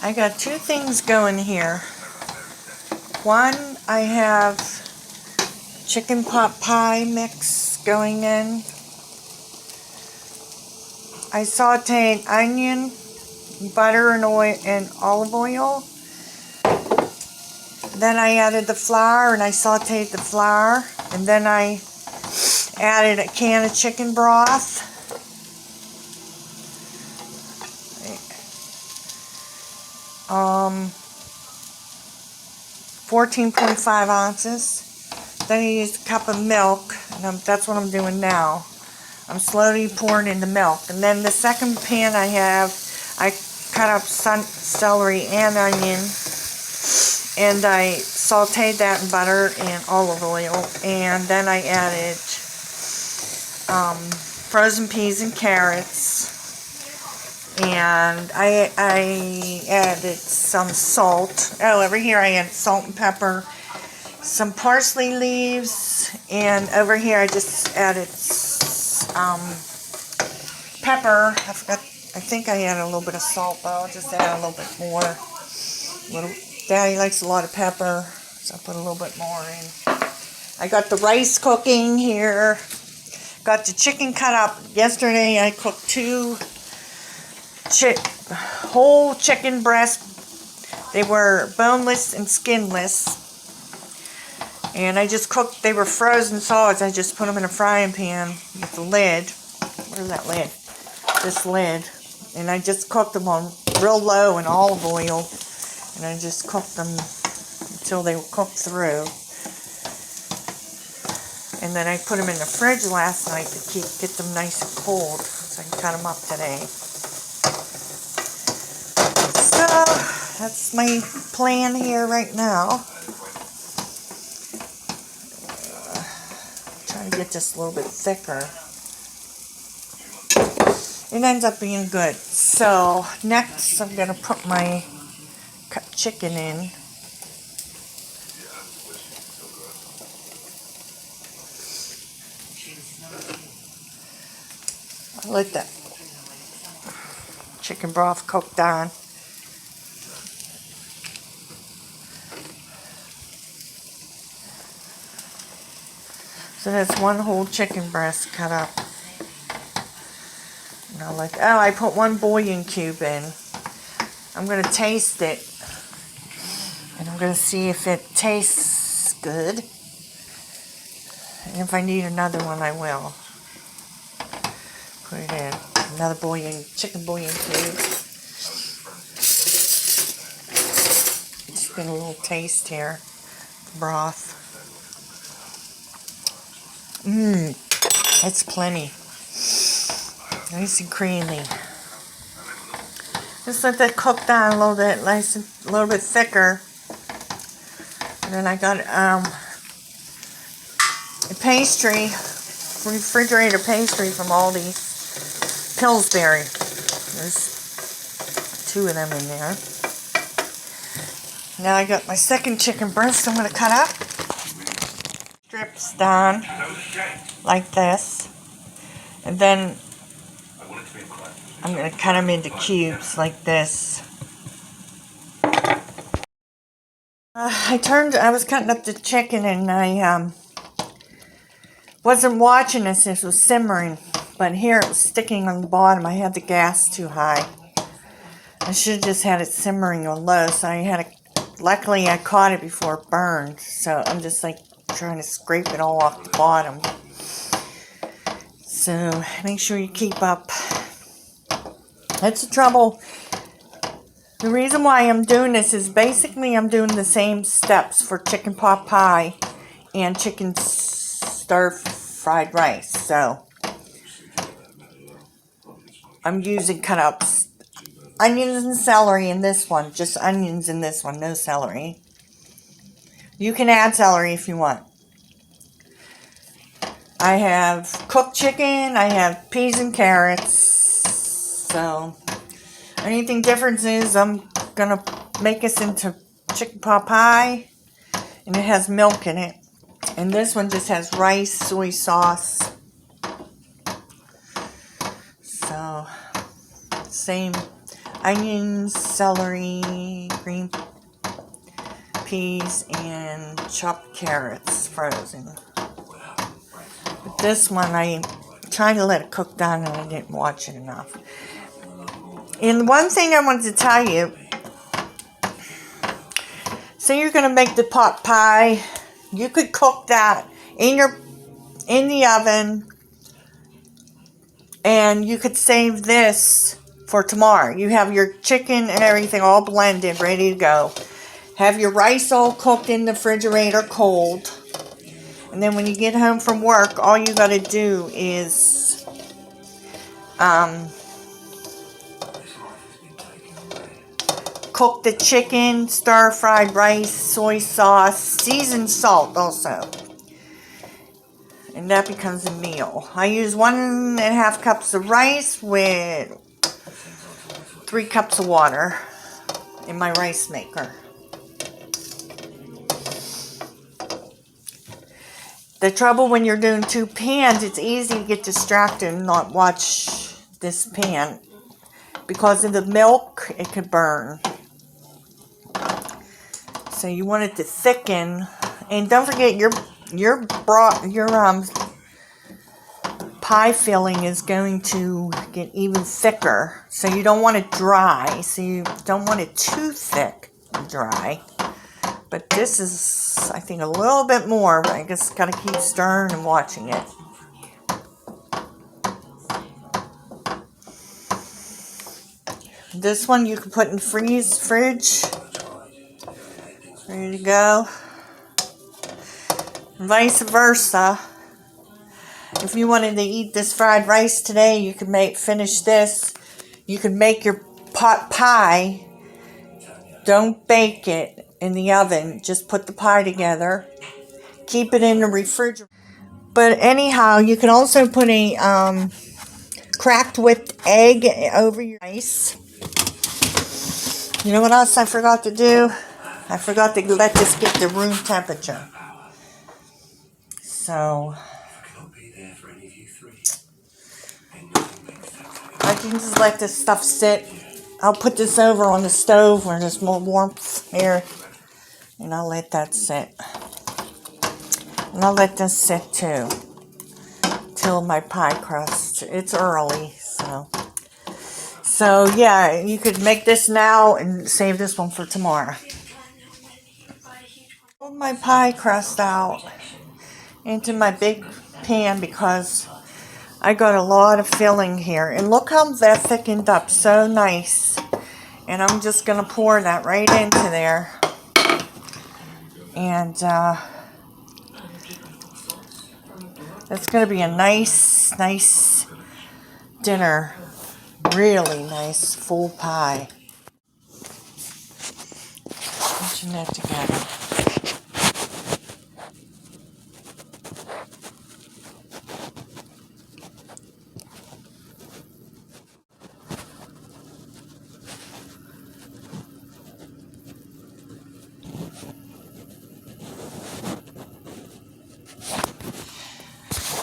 I got two things going here. One, I have chicken pot pie mix going in. I sauteed onion, butter, and oil and olive oil. Then I added the flour and I sauteed the flour. And then I added a can of chicken broth. 14.5 ounces. Then I used a cup of milk, and that's what I'm doing now. I'm slowly pouring in the milk. And then the second pan I cut up celery and onion, and I sauteed that in butter and olive oil. And then I added frozen peas and carrots. And I added some salt. Oh, over here I added salt and pepper, some parsley leaves, and over here I just added pepper. I think I added a little bit of salt, but I'll just add a little bit more. Daddy likes a lot of pepper, so I put a little bit more in. I got the rice cooking here. Got the chicken cut up. Yesterday I cooked two whole chicken breasts. They were boneless and skinless, and I just cooked. They were frozen solids. I just put them in a frying pan with the lid. Where's that lid? This lid. And I just cooked them on real low in olive oil, and I just cooked them until they were cooked through. And then I put them in the fridge last night to get them nice and cold, so I can cut them up today. So, that's my plan here right now. Try to get this a little bit thicker. It ends up being good. So, next I'm going to put my cut chicken in. I'll let that chicken broth cook down. So that's one whole chicken breast cut up. And I put one bouillon cube in. I'm going to taste it. And I'm going to see if it tastes good. And if I need another one, I will. Put it in. Another chicken bouillon cube. Just get a little taste here. Broth. It's plenty. Nice and creamy. Just let that cook down a little bit, nice and a little bit thicker. And then I got a pastry, refrigerator pastry from Aldi's, Pillsbury. There's two of them in there. Now I got my second chicken breast I'm going to cut up. Strips down like this, and then I'm going to cut them into cubes like this. I was cutting up the chicken, and I wasn't watching this. It was simmering, but here it was sticking on the bottom. I had the gas too high. I should have just had it simmering on low, so luckily I caught it before it burned, so I'm just like trying to scrape it all off the bottom. So make sure you keep up. That's the trouble. The reason why I'm doing this is basically I'm doing the same steps for chicken pot pie and chicken stir-fried rice. So I'm using cut ups, onions and celery in this one. Just onions in this one, no celery. You can add celery if you want. I have cooked chicken, I have peas and carrots. So, anything different is I'm going to make this into chicken pot pie. And it has milk in it. And this one just has rice, soy sauce. So, same. onions, celery, green peas, and chopped carrots frozen. But this one, I tried to let it cook down and I didn't watch it enough. And one thing I wanted to tell you, so you're going to make the pot pie. You could cook that in the oven, and you could save this for tomorrow. You have your chicken and everything all blended, ready to go. Have your rice all cooked in the refrigerator cold. And then when you get home from work, all you got to do is cook the chicken, stir-fried rice, soy sauce, seasoned salt also. And that becomes a meal. I use 1.5 cups of rice with 3 cups of water in my rice maker. The trouble when you're doing 2 pans, it's easy to get distracted and not watch this pan. Because of the milk, it could burn. So you want it to thicken. And don't forget your pie filling is going to get even thicker. So you don't want it dry. So you don't want it too thick and dry. But this is, I think, a little bit more. But I just got to keep stirring and watching it. This one you can put in the fridge. Ready to go. Vice versa. If you wanted to eat this fried rice today, you could finish this. You could make your pot pie. Don't bake it in the oven. Just put the pie together. Keep it in the refrigerator. But anyhow, you can also put a cracked whipped egg over your rice. You know what else I forgot to do? I forgot to let this get to room temperature. So I can just let this stuff sit. I'll put this over on the stove where there's more warmth here. And I'll let that sit. And I'll let this sit too. Till my pie crust. It's early, so. So yeah, you could make this now and save this one for tomorrow. Pull my pie crust out into my big pan because I got a lot of filling here. And look how that thickened up. So nice. And I'm just going to pour that right into there. And that's going to be a nice dinner. Really nice full pie. Putting that together.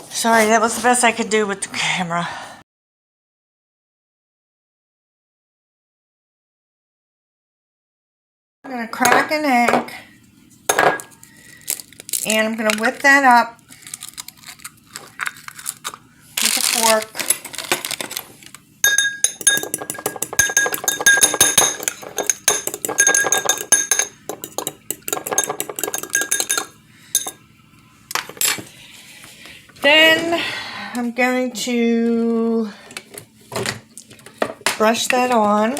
Sorry, that was the best I could do with the camera. I'm going to crack an egg. And I'm going to whip that up with a fork. Then I'm going to brush that on.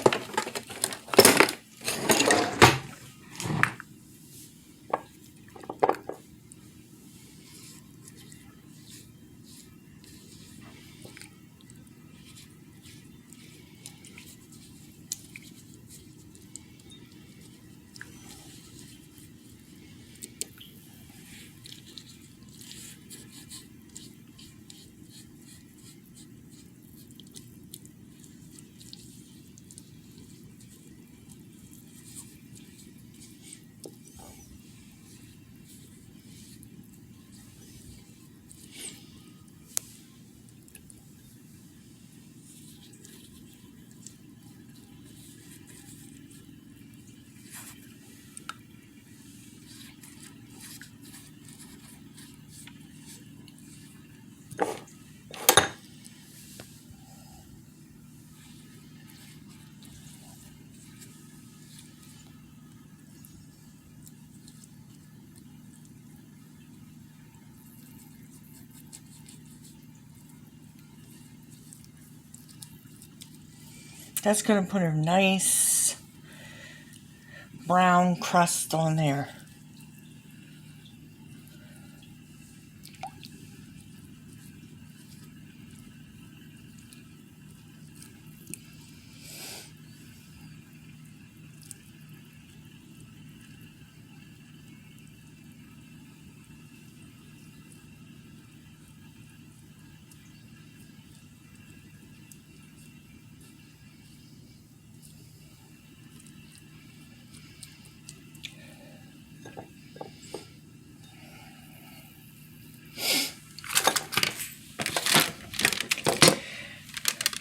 That's going to put a nice brown crust on there.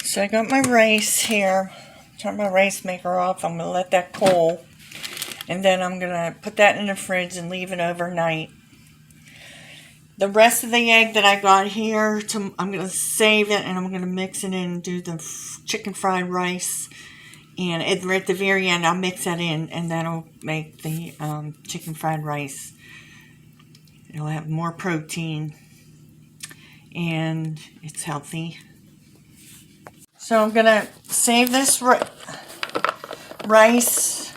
So I got my rice here. Turn my rice maker off. I'm going to let that cool. And then I'm going to put that in the fridge and leave it overnight. The rest of the egg that I got here, I'm going to save it and I'm going to mix it in and do the chicken fried rice. And at the very end, I'll mix that in and that'll make the chicken fried rice. It'll have more protein and it's healthy. So I'm going to save this rice,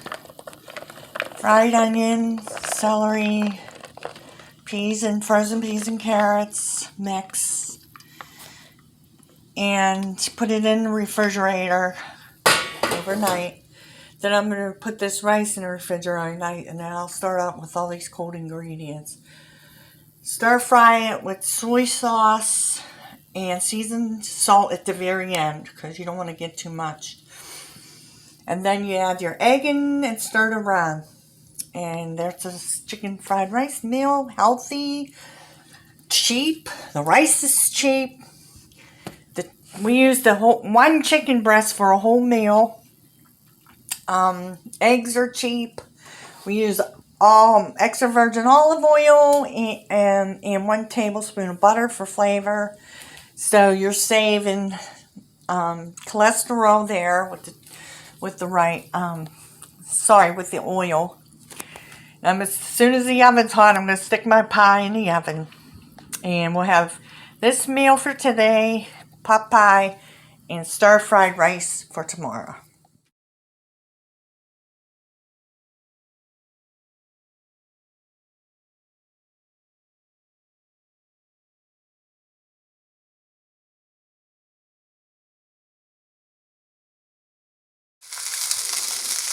fried onion, celery, peas and frozen peas and carrots mix, and put it in the refrigerator overnight. Then I'm going to put this rice in the refrigerator overnight, and then I'll start out with all these cold ingredients. Stir fry it with soy sauce and seasoned salt at the very end because you don't want to get too much. And then you add your egg in and stir it around. And there's a chicken fried rice meal, healthy, cheap. The rice is cheap. We use the one chicken breast for a whole meal. Eggs are cheap. We use extra virgin olive oil and 1 tablespoon of butter for flavor. So you're saving cholesterol there with the oil. As soon as the oven's hot, I'm going to stick my pie in the oven. And we'll have this meal for today, pot pie, and stir-fried rice for tomorrow.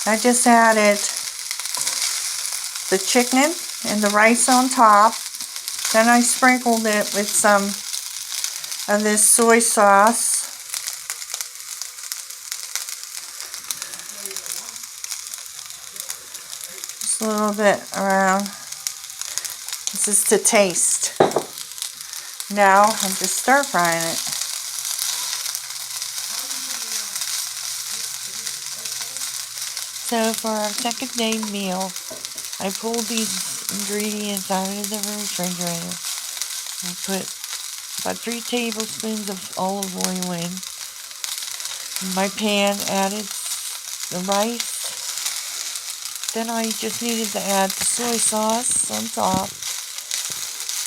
I just added the chicken and the rice on top. Then I sprinkled it with some of this soy sauce. Just a little bit around. This is to taste. Now I'm just stir frying it. So for our second day meal, I pulled these ingredients out of the refrigerator. I put about 3 tablespoons of olive oil in my pan, added the rice. Then I just needed to add the soy sauce on top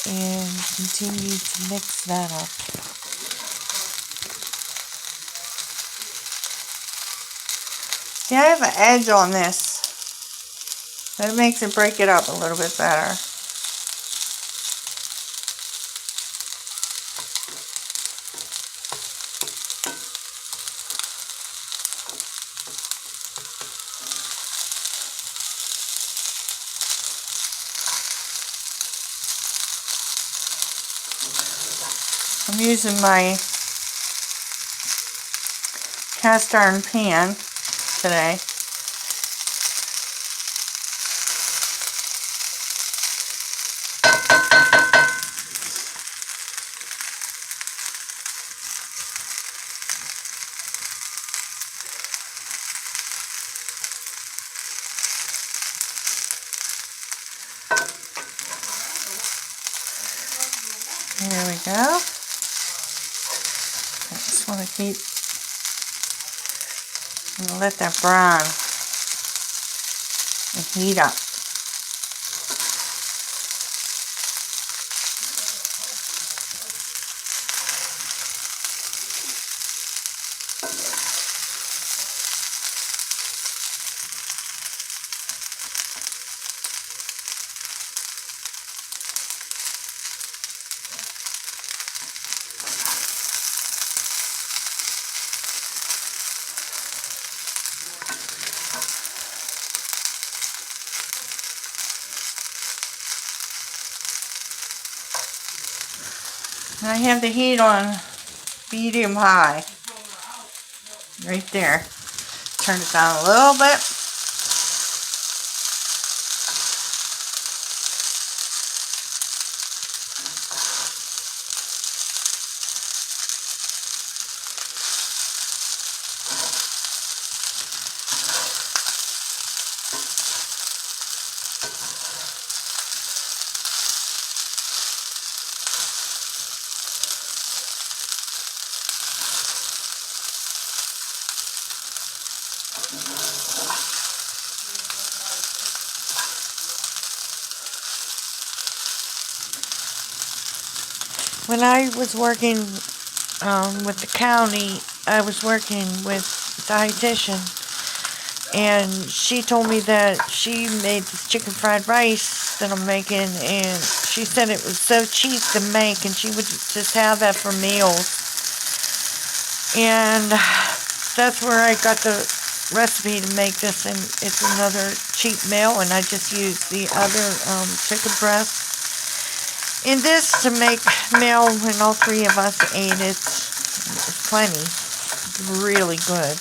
and continue to mix that up. See, I have an edge on this. That makes it break it up a little bit better. I'm using my cast iron pan today. There we go. I just want to keep, I'm going to let that brown and heat up. And I have the heat on medium high. Right there. Turn it down a little bit. When I was working with the county, I was working with a dietitian, and she told me that she made this chicken fried rice that I'm making, and she said it was so cheap to make, and she would just have that for meals. And that's where I got the recipe to make this, and it's another cheap meal, and I just used the other chicken breast in this to make meal, and all three of us ate it. It's plenty. It's really good.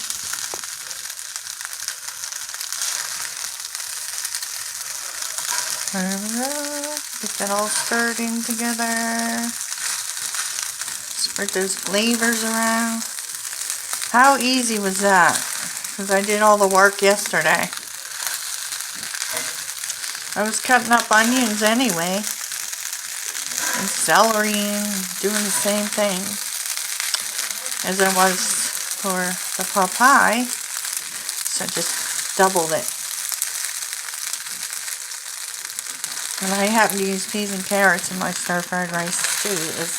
Get that all stirred in together. Spread those flavors around. How easy was that? Because I did all the work yesterday. I was cutting up onions anyway. And celery, and doing the same thing as I was for the pot pie. So I just doubled it. And I happen to use peas and carrots in my stir-fried rice too, as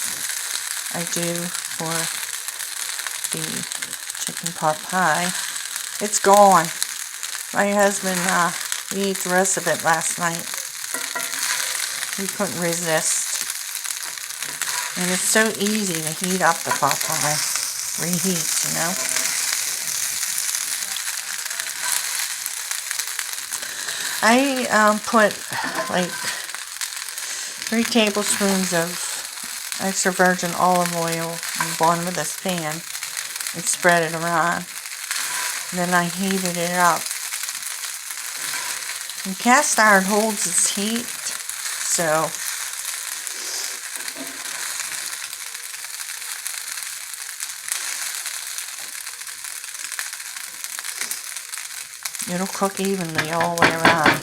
I do for the chicken pot pie. It's gone. My husband, we ate the rest of it last night. We couldn't resist. And it's so easy to heat up the pot pie. Reheat, you know. I put like 3 tablespoons of extra virgin olive oil in the bottom of this pan and spread it around. And then I heated it up. And cast iron holds its heat, so it'll cook evenly all the way around.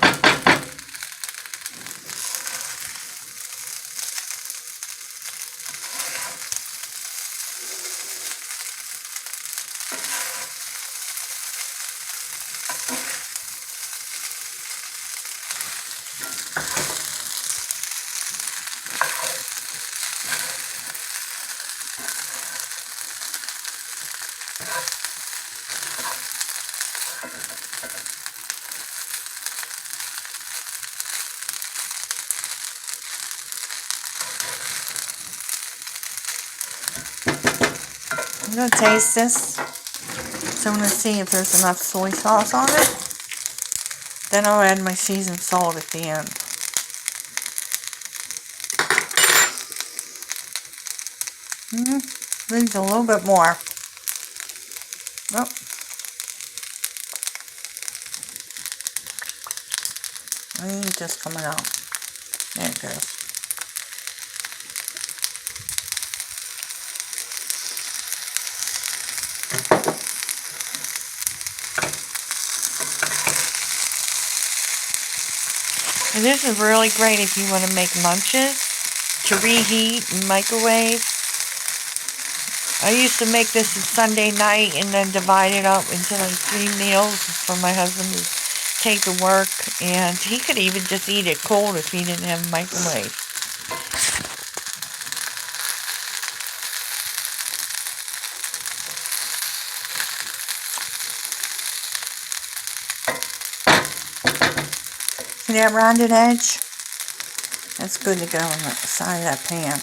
I'm going to taste this. So I'm going to see if there's enough soy sauce on it. Then I'll add my seasoned salt at the end. Needs a little bit more. Oh. It's just coming out. There it goes. And this is really great if you want to make lunches to reheat and microwave. I used to make this on Sunday night and then divide it up into like 3 meals for my husband to take to work. And he could even just eat it cold if he didn't have a microwave. See that rounded edge? That's good to go on the side of that pan.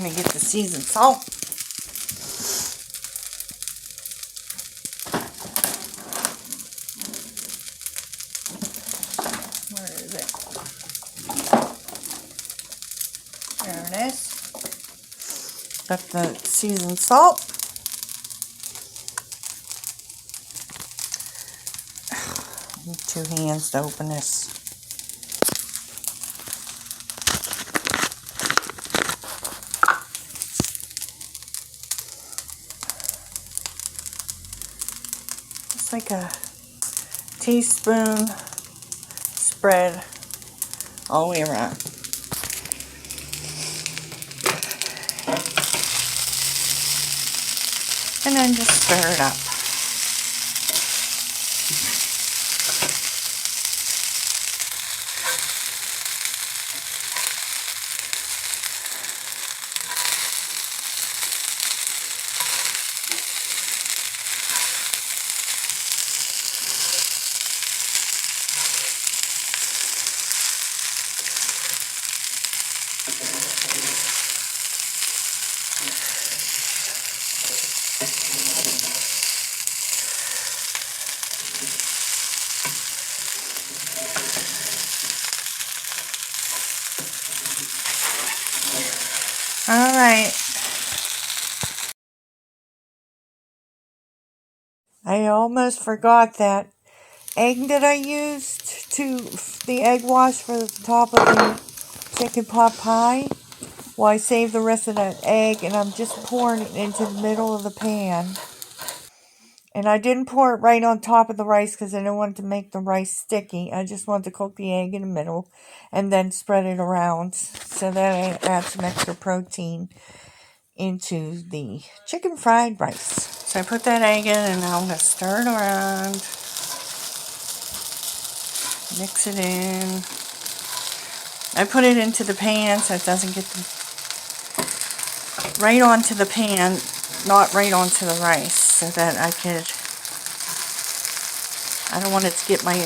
going to get the seasoned salt. Where is it? There it is. Got the seasoned salt. I need 2 hands to open this. It's like a teaspoon spread all the way around. And then just stir it up. Alright. I almost forgot that egg that I used the egg wash for the top of the chicken pot pie. Well, I saved the rest of that egg and I'm just pouring it into the middle of the pan. And I didn't pour it right on top of the rice because I didn't want to make the rice sticky. I just wanted to cook the egg in the middle and then spread it around so that I add some extra protein into the chicken fried rice. So I put that egg in and now I'm going to stir it around. Mix it in. I put it into the pan so it doesn't get right onto the pan, not right onto the rice, so that I don't want it to get my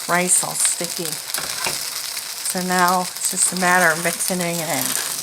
rice all sticky. So now it's just a matter of mixing it in.